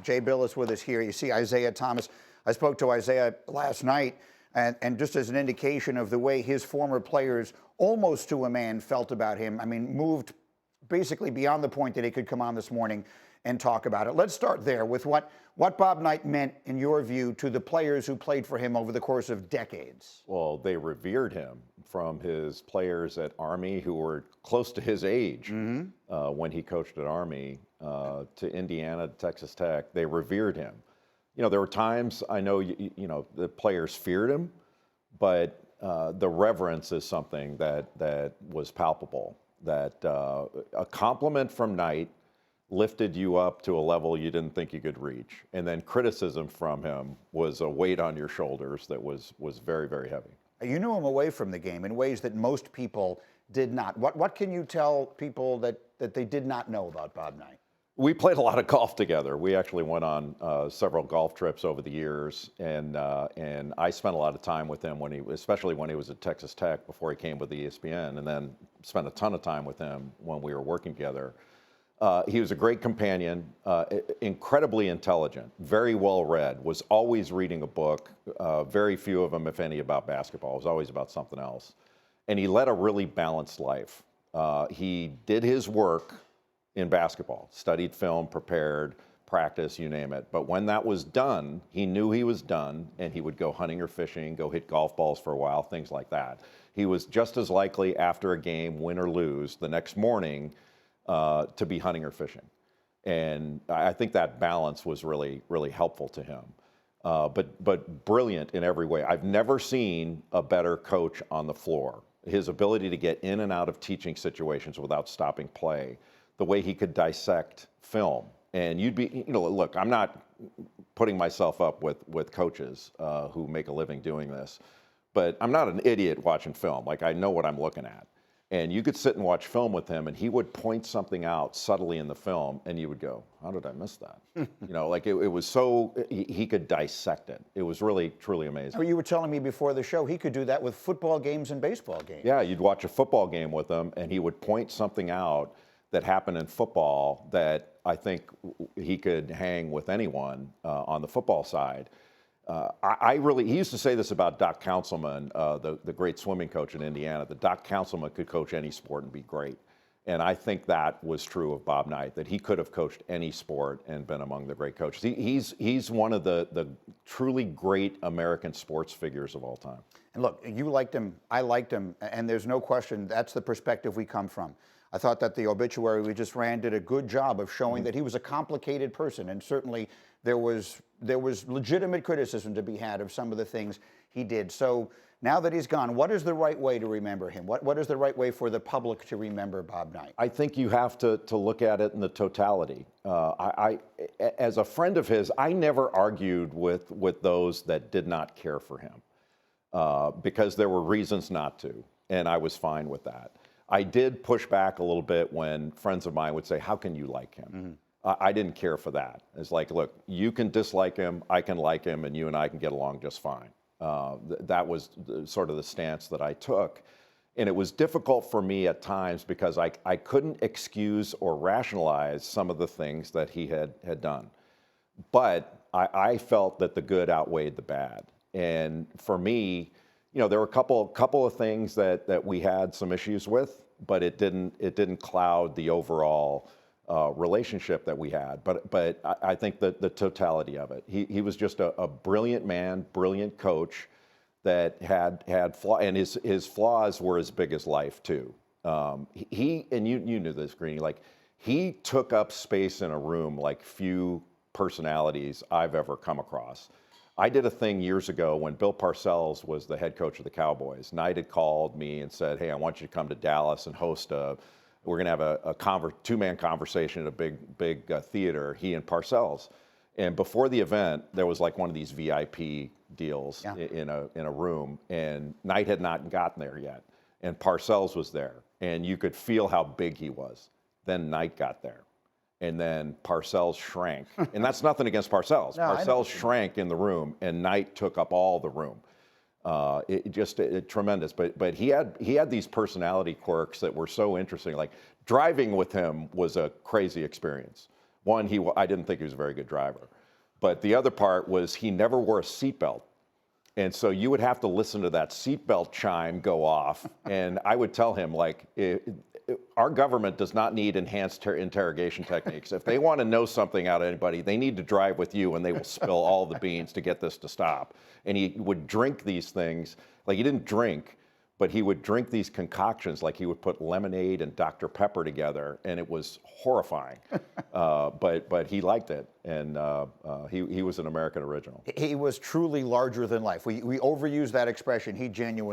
Jay Bilas with us here. You see Isaiah Thomas. I spoke to Isaiah last night, and just as an indication of the way his former players, almost to a man, felt about him. I mean, moved basically beyond the point that he could come on this morning and talk about it. Let's start there with what Bob Knight meant, in your view, to the players who played for him over the course of decades. Well, they revered him, from his players at Army who were close to his age when he coached at Army to Indiana, to Texas Tech. They revered him. You know, there were times, I know, the players feared him, but the reverence is something that was palpable. That a compliment from Knight lifted you up to a level you didn't think you could reach. And then criticism from him was a weight on your shoulders that was very, very heavy. You knew him away from the game in ways that most people did not. What can you tell people that they did not know about Bob Knight? We played a lot of golf together. We actually went on several golf trips over the years, and I spent a lot of time with him especially when he was at Texas Tech before he came with ESPN, and then spent a ton of time with him when we were working together. He was a great companion, incredibly intelligent, very well read, was always reading a book, very few of them, if any, about basketball. It was always about something else. And he led a really balanced life. He did his work in basketball, studied film, prepared, practice, you name it. But when that was done, he knew he was done, and he would go hunting or fishing, go hit golf balls for a while, things like that. He was just as likely after a game, win or lose, the next morning, to be hunting or fishing. And I think that balance was really, really helpful to him. But brilliant in every way. I've never seen a better coach on the floor. His ability to get in and out of teaching situations without stopping play, the way he could dissect film. And you'd be, look, I'm not putting myself up with coaches who make a living doing this, but I'm not an idiot watching film. Like, I know what I'm looking at. And you could sit and watch film with him, and he would point something out subtly in the film, and you would go, how did I miss that? It was so, he could dissect it. It was really, truly amazing. Oh, you were telling me before the show, he could do that with football games and baseball games. Yeah, you'd watch a football game with him, and he would point something out that happened in football that I think he could hang with anyone on the football side. He used to say this about Doc Counsilman, the great swimming coach in Indiana, that Doc Counsilman could coach any sport and be great. And I think that was true of Bob Knight, that he could have coached any sport and been among the great coaches. He's one of the truly great American sports figures of all time. And look, you liked him, I liked him, and there's no question that's the perspective we come from. I thought that the obituary we just ran did a good job of showing that he was a complicated person, and certainly there was legitimate criticism to be had of some of the things he did. So now that he's gone, what is the right way to remember him? What is the right way for the public to remember Bob Knight? I think you have to look at it in the totality. As a friend of his, I never argued with those that did not care for him because there were reasons not to, and I was fine with that. I did push back a little bit when friends of mine would say, how can you like him? I didn't care for that. It's like, look, you can dislike him, I can like him, and you and I can get along just fine. That was sort of the stance that I took. And it was difficult for me at times because I couldn't excuse or rationalize some of the things that he had done. But I felt that the good outweighed the bad. And for me, there were a couple of things that we had some issues with, but it didn't cloud the overall relationship that we had. But I think that the totality of it, he was just a brilliant man, brilliant coach that had flaws, and his flaws were as big as life too. You knew this, Greeny, like he took up space in a room like few personalities I've ever come across. I did a thing years ago when Bill Parcells was the head coach of the Cowboys. Knight had called me and said, hey, I want you to come to Dallas and we're going to have a two-man conversation at a big theater, he and Parcells. And before the event, there was like one of these VIP deals in a room, and Knight had not gotten there yet. And Parcells was there, and you could feel how big he was. Then Knight got there. And then Parcells shrank. And that's nothing against Parcells. No, Parcells shrank in the room, and Knight took up all the room. Tremendous. But he had these personality quirks that were so interesting. Like driving with him was a crazy experience. One, I didn't think he was a very good driver. But the other part was he never wore a seatbelt. And so you would have to listen to that seatbelt chime go off. And I would tell him, like, our government does not need enhanced interrogation techniques. If they want to know something out of anybody, they need to drive with you and they will spill all the beans to get this to stop. And he would drink these things. Like, he didn't drink, but he would drink these concoctions, like he would put lemonade and Dr. Pepper together, and it was horrifying. But he liked it, and he was an American original. He was truly larger than life. We overuse that expression. He genuinely